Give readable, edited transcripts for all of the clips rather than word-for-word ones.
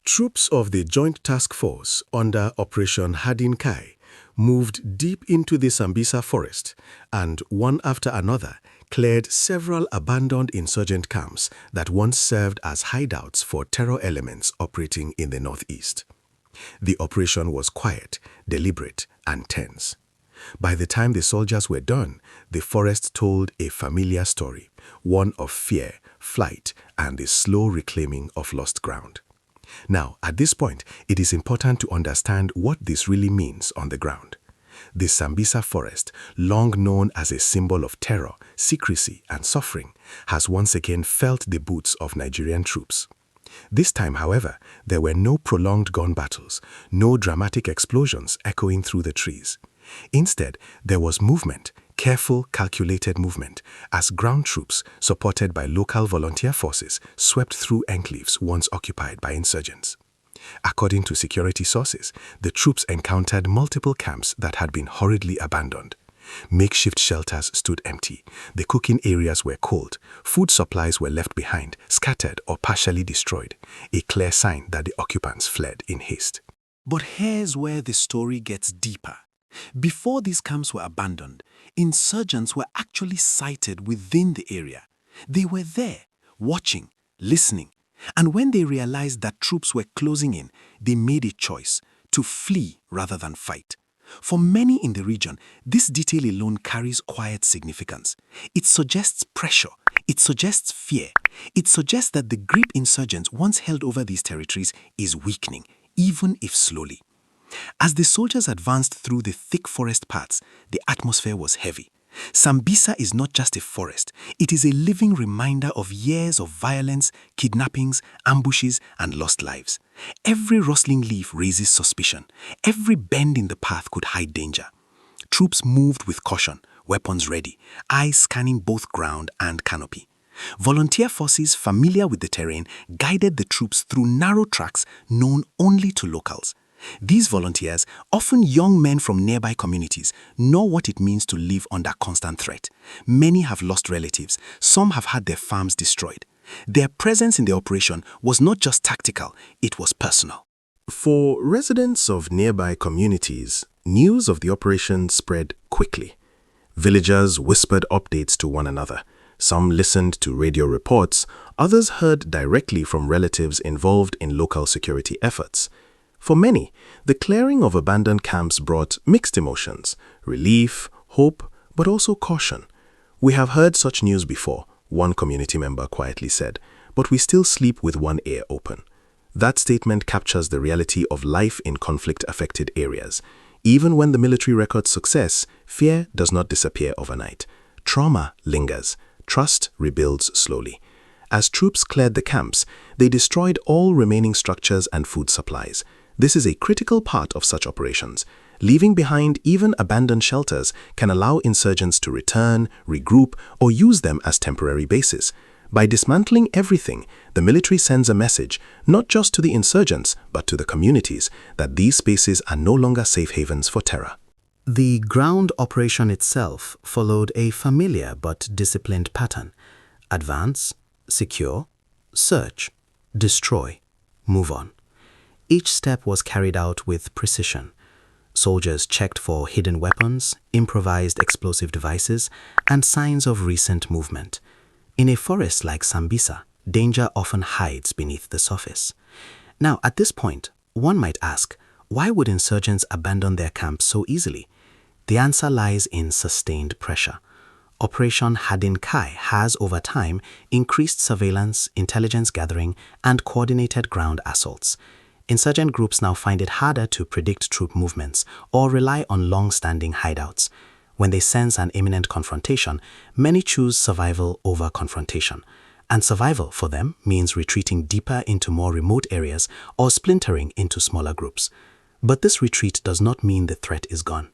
Troops of the Joint Task Force under Operation HADIN KAI moved deep into the Sambisa Forest and, one after another, cleared several abandoned insurgent camps that once served as hideouts for terror elements operating in the northeast. The operation was quiet, deliberate, and tense. By the time the soldiers were done, the forest told a familiar story, one of fear, flight, and the slow reclaiming of lost ground. Now, at this point, it is important to understand what this really means on the ground. The Sambisa Forest, long known as a symbol of terror, secrecy, and suffering, has once again felt the boots of Nigerian troops. This time, however, there were no prolonged gun battles, no dramatic explosions echoing through the trees. Instead, there was movement, careful, calculated movement, as ground troops, supported by local volunteer forces, swept through enclaves once occupied by insurgents. According to security sources, the troops encountered multiple camps that had been hurriedly abandoned. Makeshift shelters stood empty, the cooking areas were cold, food supplies were left behind, scattered or partially destroyed, a clear sign that the occupants fled in haste. But here's where the story gets deeper. Before these camps were abandoned, insurgents were actually sighted within the area. They were there, watching, listening, and when they realized that troops were closing in, they made a choice to flee rather than fight. For many in the region, this detail alone carries quiet significance. It suggests pressure, it suggests fear, it suggests that the grip insurgents once held over these territories is weakening, even if slowly. As the soldiers advanced through the thick forest paths, the atmosphere was heavy. Sambisa is not just a forest, it is a living reminder of years of violence, kidnappings, ambushes, and lost lives. Every rustling leaf raises suspicion. Every bend in the path could hide danger. Troops moved with caution, weapons ready, eyes scanning both ground and canopy. Volunteer forces familiar with the terrain guided the troops through narrow tracks known only to locals. These volunteers, often young men from nearby communities, know what it means to live under constant threat. Many have lost relatives, some have had their farms destroyed. Their presence in the operation was not just tactical, it was personal. For residents of nearby communities, news of the operation spread quickly. Villagers whispered updates to one another. Some listened to radio reports, others heard directly from relatives involved in local security efforts. For many, the clearing of abandoned camps brought mixed emotions, relief, hope, but also caution. "We have heard such news before," one community member quietly said, "but we still sleep with one ear open." That statement captures the reality of life in conflict-affected areas. Even when the military records success, fear does not disappear overnight. Trauma lingers. Trust rebuilds slowly. As troops cleared the camps, they destroyed all remaining structures and food supplies. This is a critical part of such operations. Leaving behind even abandoned shelters can allow insurgents to return, regroup, or use them as temporary bases. By dismantling everything, the military sends a message, not just to the insurgents, but to the communities, that these spaces are no longer safe havens for terror. The ground operation itself followed a familiar but disciplined pattern. Advance, secure, search, destroy, move on. Each step was carried out with precision. Soldiers checked for hidden weapons, improvised explosive devices, and signs of recent movement. In a forest like Sambisa, danger often hides beneath the surface. Now, at this point, one might ask, why would insurgents abandon their camps so easily? The answer lies in sustained pressure. Operation HADIN KAI has, over time, increased surveillance, intelligence gathering, and coordinated ground assaults. Insurgent groups now find it harder to predict troop movements or rely on long-standing hideouts. When they sense an imminent confrontation, many choose survival over confrontation. And survival, for them, means retreating deeper into more remote areas or splintering into smaller groups. But this retreat does not mean the threat is gone.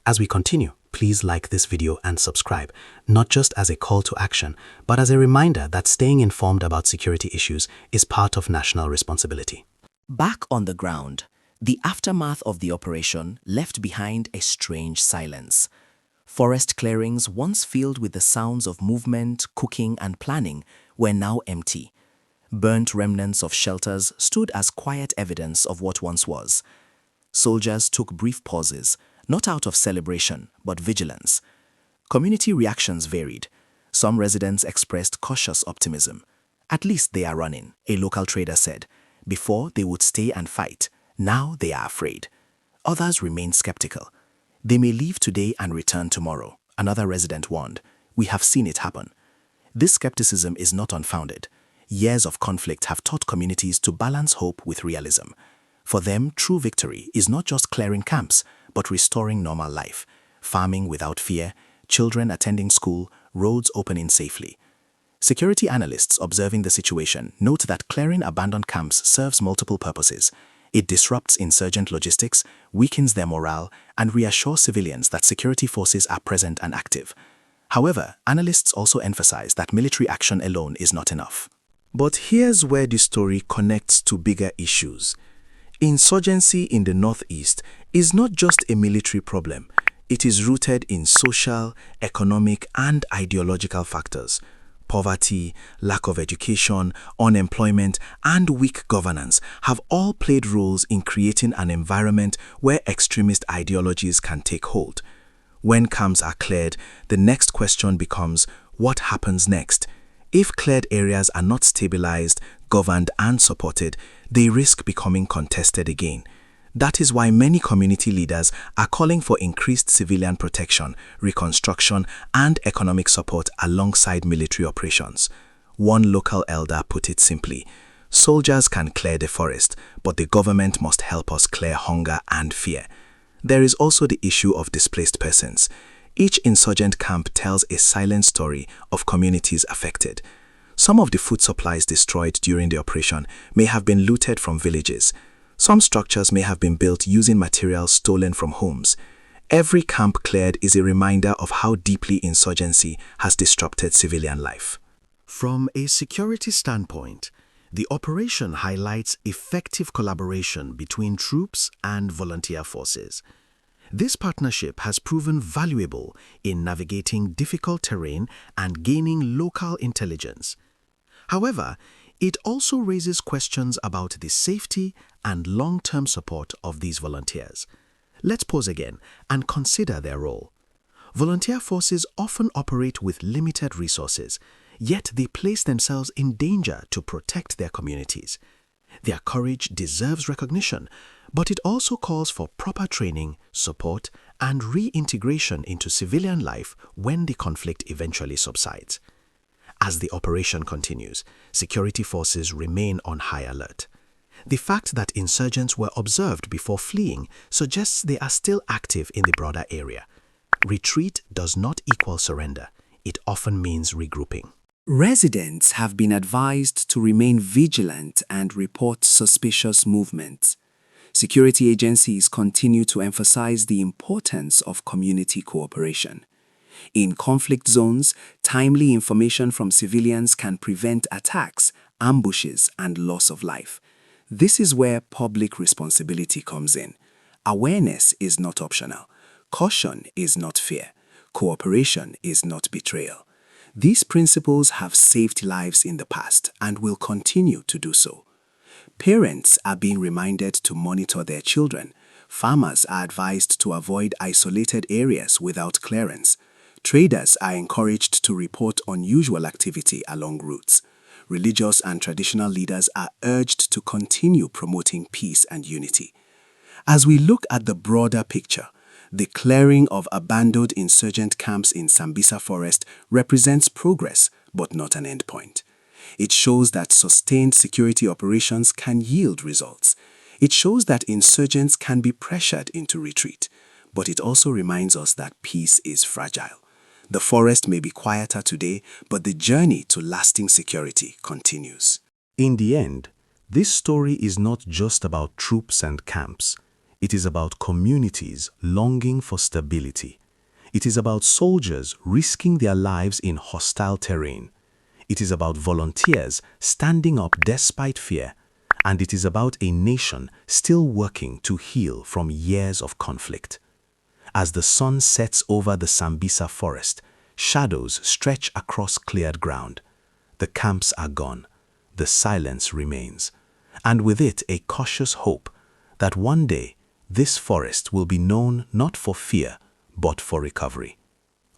As we continue, please like this video and subscribe, not just as a call to action, but as a reminder that staying informed about security issues is part of national responsibility. Back on the ground, the aftermath of the operation left behind a strange silence. Forest clearings once filled with the sounds of movement, cooking, and planning were now empty. Burnt remnants of shelters stood as quiet evidence of what once was. Soldiers took brief pauses, not out of celebration, but vigilance. Community reactions varied. Some residents expressed cautious optimism. At least they are running, a local trader said. Before, they would stay and fight. Now they are afraid. Others remained skeptical. They may leave today and return tomorrow, another resident warned. We have seen it happen. This skepticism is not unfounded. Years of conflict have taught communities to balance hope with realism. For them, true victory is not just clearing camps, but restoring normal life. Farming without fear, children attending school, roads opening safely. Security analysts observing the situation note that clearing abandoned camps serves multiple purposes. It disrupts insurgent logistics, weakens their morale, and reassures civilians that security forces are present and active. However, analysts also emphasize that military action alone is not enough. But here's where the story connects to bigger issues. Insurgency in the Northeast is not just a military problem. It is rooted in social, economic, and ideological factors. Poverty, lack of education, unemployment, and weak governance have all played roles in creating an environment where extremist ideologies can take hold. When camps are cleared, the next question becomes, what happens next? If cleared areas are not stabilized, governed, and supported, they risk becoming contested again. That is why many community leaders are calling for increased civilian protection, reconstruction, and economic support alongside military operations. One local elder put it simply, soldiers can clear the forest, but the government must help us clear hunger and fear. There is also the issue of displaced persons. Each insurgent camp tells a silent story of communities affected. Some of the food supplies destroyed during the operation may have been looted from villages. Some structures may have been built using materials stolen from homes. Every camp cleared is a reminder of how deeply insurgency has disrupted civilian life. From a security standpoint, the operation highlights effective collaboration between troops and volunteer forces. This partnership has proven valuable in navigating difficult terrain and gaining local intelligence. However, it also raises questions about the safety and long-term support of these volunteers. Let's pause again and consider their role. Volunteer forces often operate with limited resources, yet they place themselves in danger to protect their communities. Their courage deserves recognition, but it also calls for proper training, support, and reintegration into civilian life when the conflict eventually subsides. As the operation continues, security forces remain on high alert. The fact that insurgents were observed before fleeing suggests they are still active in the broader area. Retreat does not equal surrender. It often means regrouping. Residents have been advised to remain vigilant and report suspicious movements. Security agencies continue to emphasize the importance of community cooperation. In conflict zones, timely information from civilians can prevent attacks, ambushes, and loss of life. This is where public responsibility comes in. Awareness is not optional. Caution is not fear. Cooperation is not betrayal. These principles have saved lives in the past and will continue to do so. Parents are being reminded to monitor their children. Farmers are advised to avoid isolated areas without clearance. Traders are encouraged to report unusual activity along routes. Religious and traditional leaders are urged to continue promoting peace and unity. As we look at the broader picture, the clearing of abandoned insurgent camps in Sambisa Forest represents progress, but not an endpoint. It shows that sustained security operations can yield results. It shows that insurgents can be pressured into retreat, but it also reminds us that peace is fragile. The forest may be quieter today, but the journey to lasting security continues. In the end, this story is not just about troops and camps. It is about communities longing for stability. It is about soldiers risking their lives in hostile terrain. It is about volunteers standing up despite fear. And it is about a nation still working to heal from years of conflict. As the sun sets over the Sambisa Forest, shadows stretch across cleared ground. The camps are gone, the silence remains, and with it a cautious hope that one day this forest will be known not for fear, but for recovery.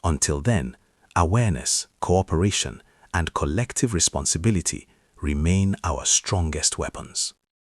Until then, awareness, cooperation, and collective responsibility remain our strongest weapons.